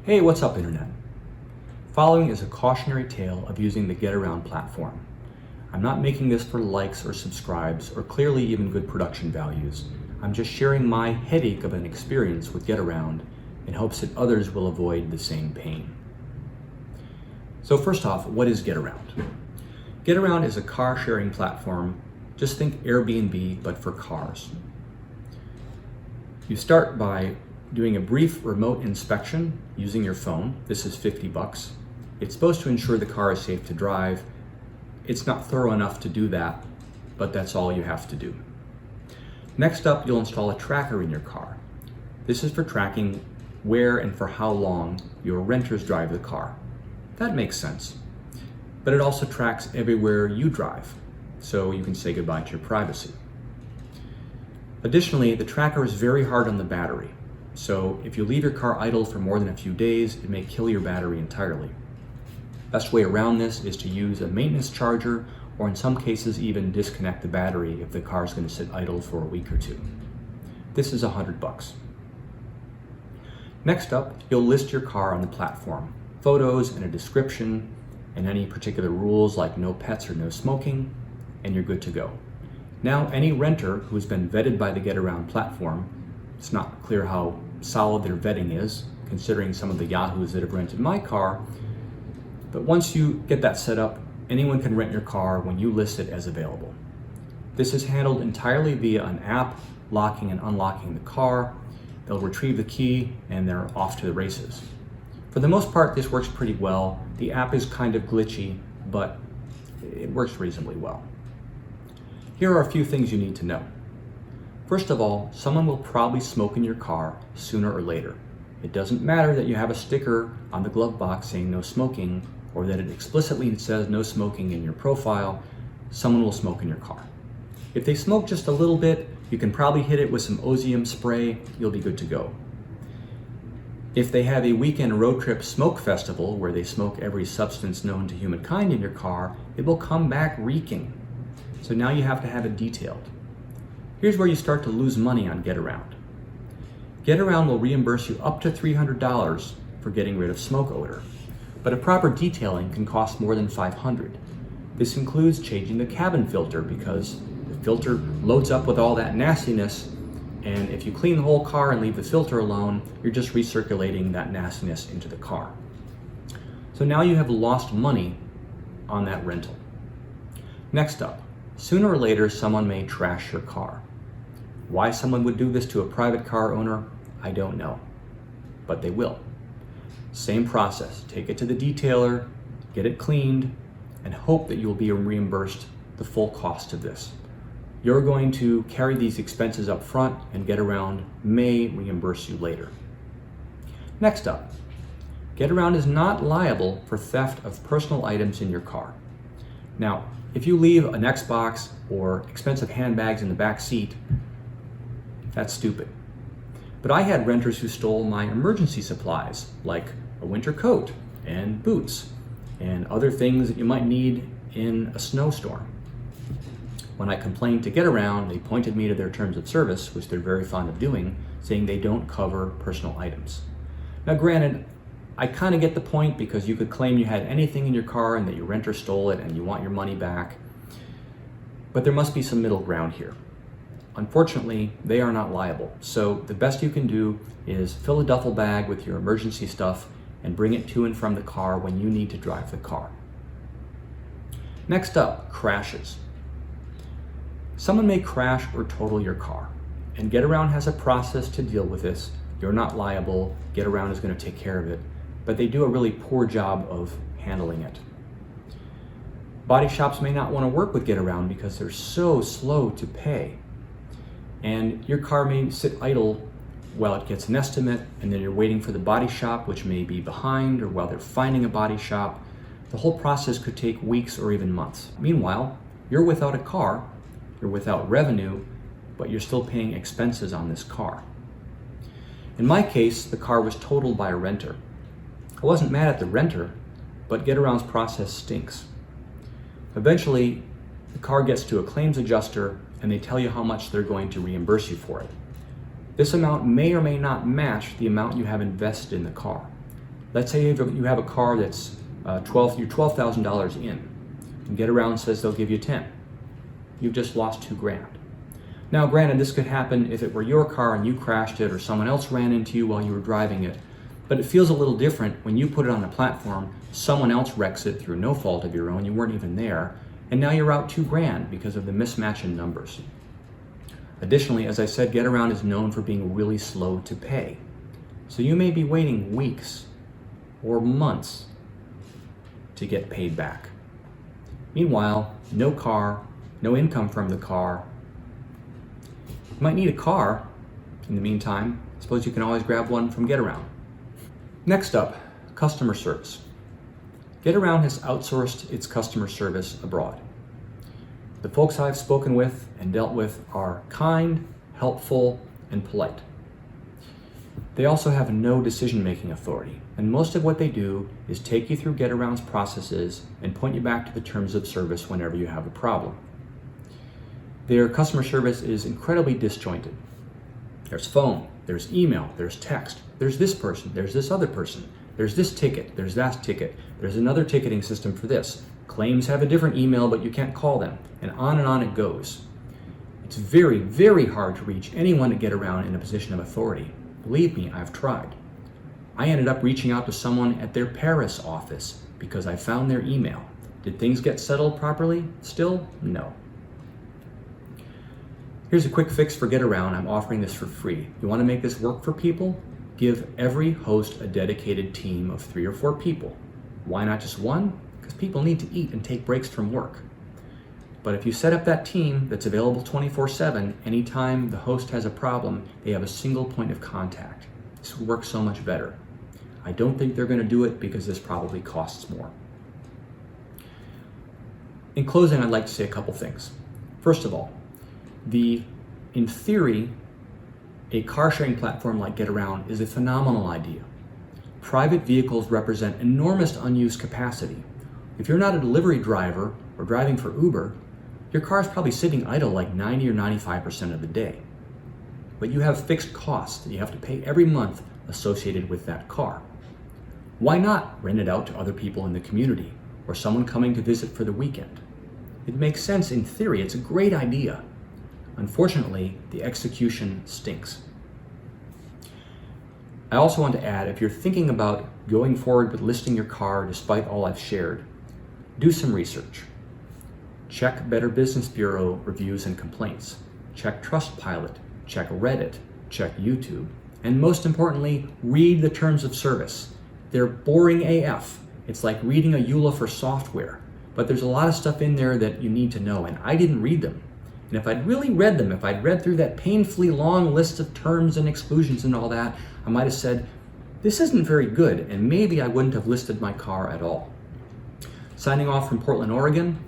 Hey, what's up, Internet? Following is a cautionary tale of using the Getaround platform. I'm not making this for likes or subscribes or clearly even good production values. I'm just sharing my headache of an experience with Getaround in hopes that others will avoid the same pain. So first off, what is Getaround? Getaround is a car sharing platform. Just think Airbnb, but for cars. You start by doing a brief remote inspection using your phone. This is $50. It's supposed to ensure the car is safe to drive. It's not thorough enough to do that, but that's all you have to do. Next up, you'll install a tracker in your car. This is for tracking where and for how long your renters drive the car. That makes sense. But it also tracks everywhere you drive, so you can say goodbye to your privacy. Additionally, the tracker is very hard on the battery. So if you leave your car idle for more than a few days, it may kill your battery entirely. Best way around this is to use a maintenance charger, or in some cases even disconnect the battery if the car is going to sit idle for a week or two. This is $100. Next up, you'll list your car on the platform, photos and a description, and any particular rules like no pets or no smoking, and you're good to go. Now, any renter who's been vetted by the Getaround platform, it's not clear how solid their vetting is, considering some of the yahoos that have rented my car, but once you get that set up, anyone can rent your car when you list it as available. This is handled entirely via an app, locking and unlocking the car. They'll retrieve the key and they're off to the races. For the most part, this works pretty well. The app is kind of glitchy, but it works reasonably well. Here are a few things you need to know. First of all, someone will probably smoke in your car sooner or later. It doesn't matter that you have a sticker on the glove box saying no smoking, or that it explicitly says no smoking in your profile. Someone will smoke in your car. If they smoke just a little bit, you can probably hit it with some osium spray. You'll be good to go. If they have a weekend road trip smoke festival where they smoke every substance known to humankind in your car, it will come back reeking. So now you have to have it detailed. Here's where you start to lose money on Getaround. Getaround will reimburse you up to $300 for getting rid of smoke odor, but a proper detailing can cost more than $500. This includes changing the cabin filter because the filter loads up with all that nastiness, and if you clean the whole car and leave the filter alone, you're just recirculating that nastiness into the car. So now you have lost money on that rental. Next up, sooner or later someone may trash your car. Why someone would do this to a private car owner, I don't know, but they will. Same process, take it to the detailer, get it cleaned, and hope that you'll be reimbursed the full cost of this. You're going to carry these expenses up front, and Getaround may reimburse you later. Next up, Getaround is not liable for theft of personal items in your car. Now, if you leave an Xbox or expensive handbags in the back seat, that's stupid. But I had renters who stole my emergency supplies, like a winter coat and boots and other things that you might need in a snowstorm. When I complained to Getaround, they pointed me to their terms of service, which they're very fond of doing, saying they don't cover personal items. Now granted, I kind of get the point because you could claim you had anything in your car and that your renter stole it and you want your money back, but there must be some middle ground here. Unfortunately, they are not liable, so the best you can do is fill a duffel bag with your emergency stuff and bring it to and from the car when you need to drive the car. Next up, crashes. Someone may crash or total your car, and Getaround has a process to deal with this. You're not liable, Getaround is going to take care of it, but they do a really poor job of handling it. Body shops may not want to work with Getaround because they're so slow to pay. And your car may sit idle while it gets an estimate, and then you're waiting for the body shop, which may be behind, or while they're finding a body shop. The whole process could take weeks or even months. Meanwhile, you're without a car, you're without revenue, but you're still paying expenses on this car. In my case, the car was totaled by a renter. I wasn't mad at the renter, but Getaround's process stinks. Eventually, the car gets to a claims adjuster and they tell you how much they're going to reimburse you for it. This amount may or may not match the amount you have invested in the car. Let's say you have a car that's you're $12,000 in, and Getaround says they'll give you 10. You've just lost $2,000. Now, granted, this could happen if it were your car and you crashed it or someone else ran into you while you were driving it, but it feels a little different when you put it on the platform, someone else wrecks it through no fault of your own, you weren't even there, and now you're out $2,000 because of the mismatch in numbers. Additionally, as I said, Getaround is known for being really slow to pay. So you may be waiting weeks or months to get paid back. Meanwhile, no car, no income from the car. You might need a car in the meantime. I suppose you can always grab one from Getaround. Next up, customer service. Getaround has outsourced its customer service abroad. The folks I've spoken with and dealt with are kind, helpful, and polite. They also have no decision-making authority, and most of what they do is take you through Getaround's processes and point you back to the terms of service whenever you have a problem. Their customer service is incredibly disjointed. There's phone, there's email, there's text, there's this person, there's this other person, there's this ticket, there's that ticket, there's another ticketing system for this. Claims have a different email, but you can't call them, and on it goes. It's very, very hard to reach anyone to Getaround in a position of authority. Believe me, I've tried. I ended up reaching out to someone at their Paris office because I found their email. Did things get settled properly? Still, no. Here's a quick fix for Getaround. I'm offering this for free. You want to make this work for people? Give every host a dedicated team of 3 or 4 people. Why not just one? Because people need to eat and take breaks from work. But if you set up that team that's available 24/7, anytime the host has a problem, they have a single point of contact. This will work so much better. I don't think they're going to do it because this probably costs more. In closing, I'd like to say a couple things. First of all, in theory, a car sharing platform like Getaround is a phenomenal idea. Private vehicles represent enormous unused capacity. If you're not a delivery driver or driving for Uber, your car is probably sitting idle like 90 or 95% of the day. But you have fixed costs that you have to pay every month associated with that car. Why not rent it out to other people in the community or someone coming to visit for the weekend? It makes sense in theory. It's a great idea. Unfortunately, the execution stinks. I also want to add, if you're thinking about going forward with listing your car despite all I've shared, do some research. Check Better Business Bureau reviews and complaints. Check Trustpilot. Check Reddit. Check YouTube. And most importantly, read the terms of service. They're boring AF. It's like reading a EULA for software. But there's a lot of stuff in there that you need to know, and I didn't read them. And if I'd really read them, if I'd read through that painfully long list of terms and exclusions and all that, I might have said, this isn't very good, and maybe I wouldn't have listed my car at all. Signing off from Portland, Oregon,